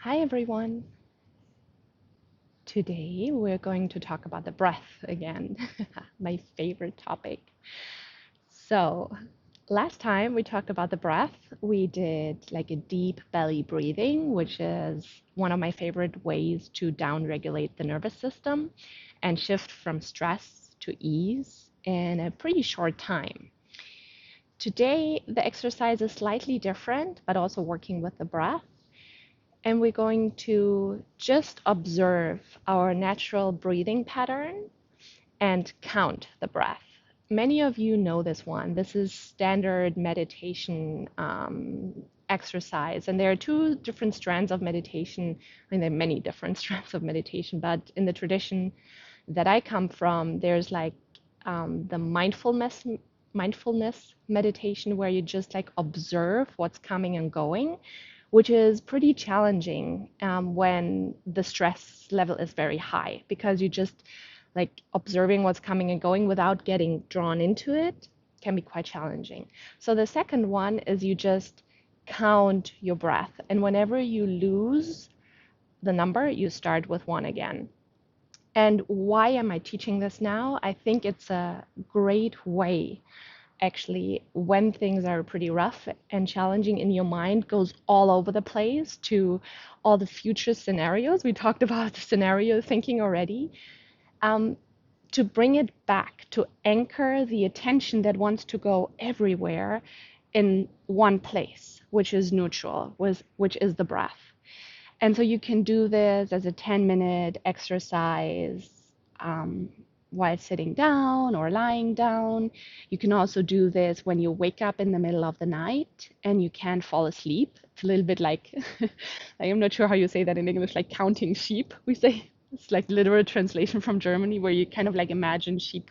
Hi everyone. Today we're going to talk about the breath again, my favorite topic. So, last time we talked about the breath, we did like a deep belly breathing, which is one of my favorite ways to downregulate the nervous system and shift from stress to ease in a pretty short time. Today, the exercise is slightly different, but also working with the breath. And we're going to just observe our natural breathing pattern and count the breath. Many of you know this one. This is standard meditation exercise. And there are two different strands of meditation. I mean, there are many different strands of meditation, but in the tradition that I come from, there's like the mindfulness meditation where you just like observe what's coming and going, which is pretty challenging when the stress level is very high because you just like observing what's coming and going without getting drawn into it can be quite challenging. So the second one is you just count your breath, and whenever you lose the number, you start with one again. And why am I teaching this now? I think it's a great way, actually, when things are pretty rough and challenging in your mind, goes all over the place to all the future scenarios. We talked about scenario thinking already. Um, to bring it back, to anchor the attention that wants to go everywhere in one place, which is neutral, which is the breath. And so you can do this as a 10-minute exercise um, while sitting down or lying down. You can also do this when you wake up in the middle of the night and you can't fall asleep. It's a little bit like, I'm not sure how you say that in English, like counting sheep, we say. It's like literal translation from Germany where you kind of like imagine sheep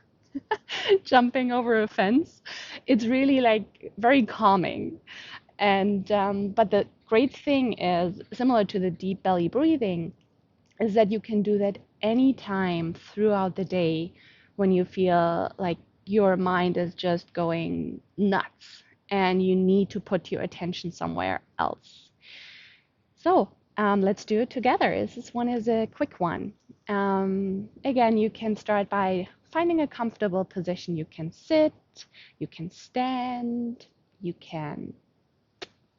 jumping over a fence. It's really like very calming. And but the great thing is, similar to the deep belly breathing, is that you can do that anytime throughout the day when you feel like your mind is just going nuts and you need to put your attention somewhere else. So let's do it together. This one is a quick one. Again, you can start by finding a comfortable position. You can sit, you can stand, you can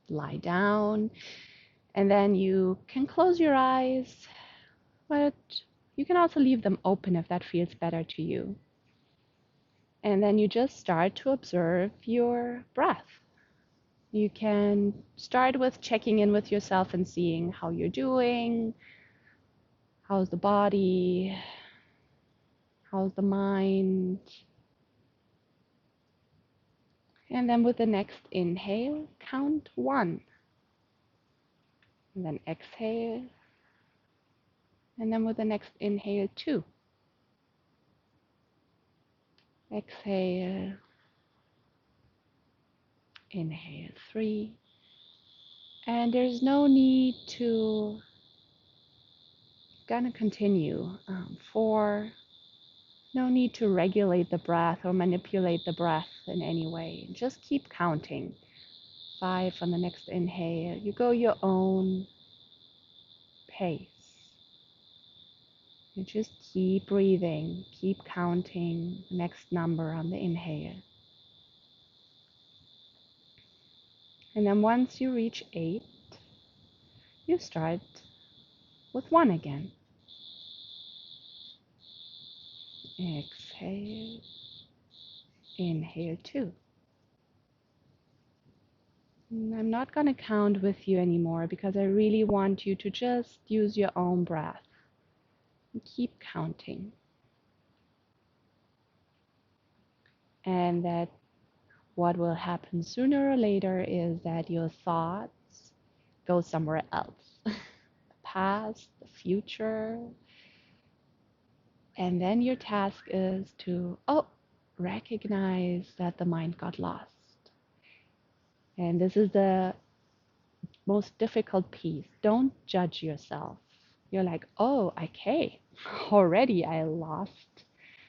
lie down, and then you can close your eyes, but you can also leave them open if that feels better to you. And then you just start to observe your breath. You can start with checking in with yourself and seeing how you're doing, how's the body, how's the mind. And then with the next inhale, count 1. And then exhale. And then with the next inhale, 2. Exhale. Inhale, 3. And there's no need to gonna continue. 4. No need to regulate the breath or manipulate the breath in any way. Just keep counting. 5 on the next inhale. You go your own pace. You just keep breathing, keep counting the next number on the inhale. And then once you reach 8, you start with 1 again. Exhale. Inhale 2. I'm not going to count with you anymore because I really want you to just use your own breath and keep counting. And that what will happen sooner or later is that your thoughts go somewhere else. The past, the future. And then your task is to, recognize that the mind got lost. And this is the most difficult piece. Don't judge yourself. You're like, oh, okay, already I lost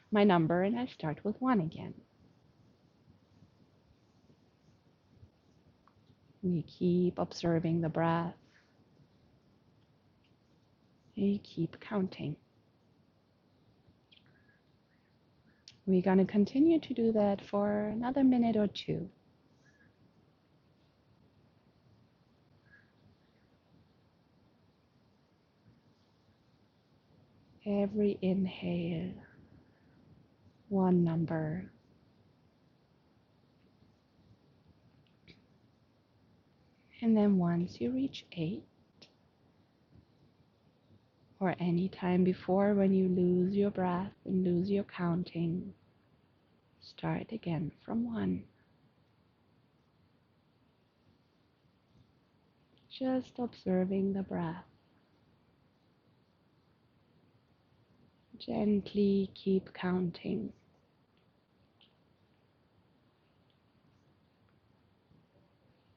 my number and I start with 1 again. You keep observing the breath. You keep counting. We're going to continue to do that for another minute or two. Every inhale, one number. And then once you reach 8, or any time before when you lose your breath and lose your counting, start again from 1. Just observing the breath. Gently keep counting.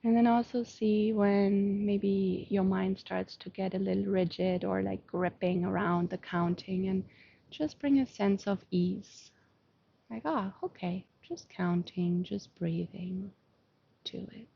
And then also see when maybe your mind starts to get a little rigid or like gripping around the counting, and just bring a sense of ease. Like, okay, just counting, just breathing to it.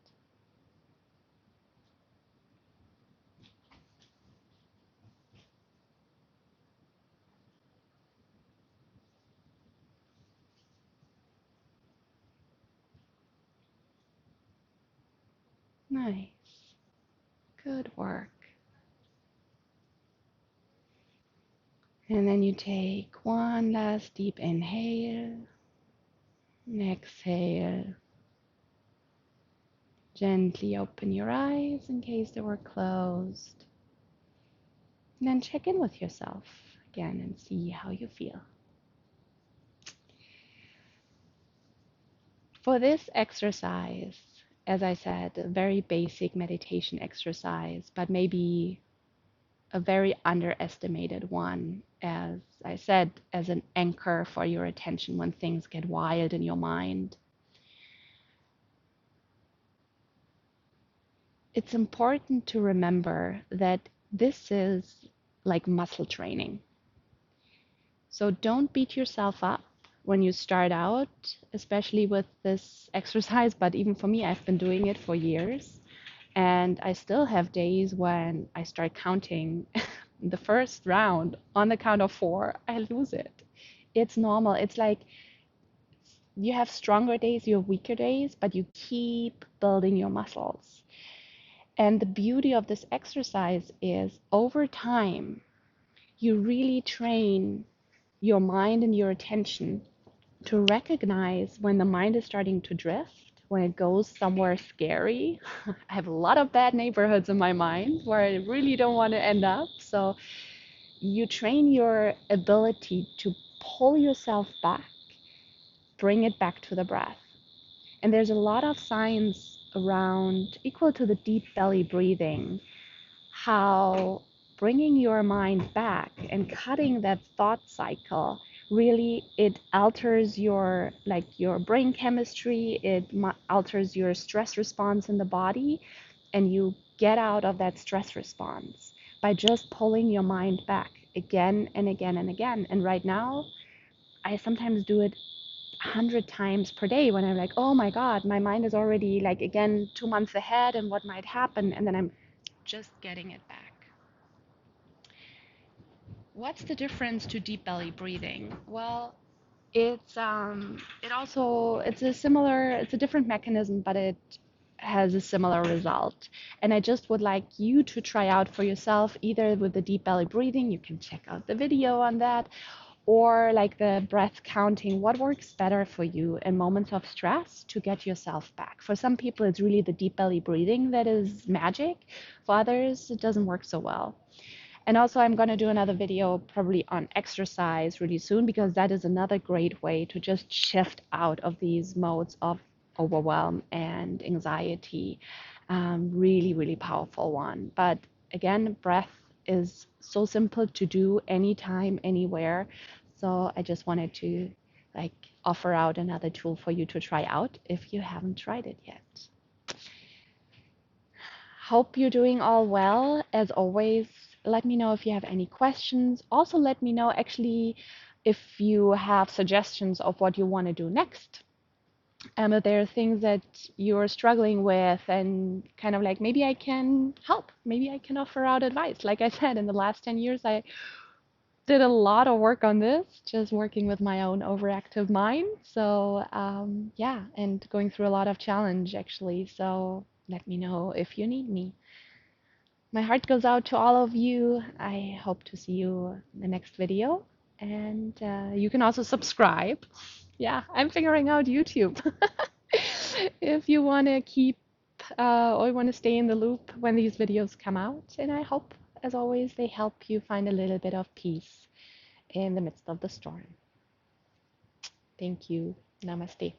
Nice. Good work. And then you take one last deep inhale and exhale. Gently open your eyes in case they were closed. And then check in with yourself again and see how you feel. For this exercise, as I said, a very basic meditation exercise, but maybe a very underestimated one, as I said, as an anchor for your attention when things get wild in your mind. It's important to remember that this is like muscle training. So don't beat yourself up when you start out, especially with this exercise. But even for me, I've been doing it for years. And I still have days when I start counting the first round on the count of 4, I lose it. It's normal. It's like you have stronger days, you have weaker days, but you keep building your muscles. And the beauty of this exercise is over time, you really train your mind and your attention to recognize when the mind is starting to drift, when it goes somewhere scary. I have a lot of bad neighborhoods in my mind where I really don't want to end up. So you train your ability to pull yourself back, bring it back to the breath. And there's a lot of science around, equal to the deep belly breathing, how bringing your mind back and cutting that thought cycle, really it alters your brain chemistry, it alters your stress response in the body, and you get out of that stress response by just pulling your mind back again and again and again. And right now I sometimes do it 100 times per day when I'm like, oh my God, my mind is already like again 2 months ahead and what might happen, and then I'm just getting it back. What's the difference to deep belly breathing? Well, it's it's a different mechanism, but it has a similar result. And I just would like you to try out for yourself, either with the deep belly breathing, you can check out the video on that, or like the breath counting, what works better for you in moments of stress to get yourself back. For some people, it's really the deep belly breathing that is magic. For others, it doesn't work so well. And also, I'm going to do another video probably on exercise really soon, because that is another great way to just shift out of these modes of overwhelm and anxiety. Really, really powerful one. But again, breath is so simple to do anytime, anywhere. So I just wanted to like offer out another tool for you to try out if you haven't tried it yet. Hope you're doing all well. As always, let me know if you have any questions. Also, let me know actually if you have suggestions of what you want to do next. If there are things that you're struggling with and kind of like maybe I can help, maybe I can offer out advice. Like I said, in the last 10 years, I did a lot of work on this, just working with my own overactive mind. So, yeah, and going through a lot of challenge actually. So, let me know if you need me. My heart goes out to all of you. I hope to see you in the next video. And you can also subscribe. Yeah, I'm figuring out YouTube. If you want to keep or you want to stay in the loop when these videos come out. And I hope, as always, they help you find a little bit of peace in the midst of the storm. Thank you. Namaste.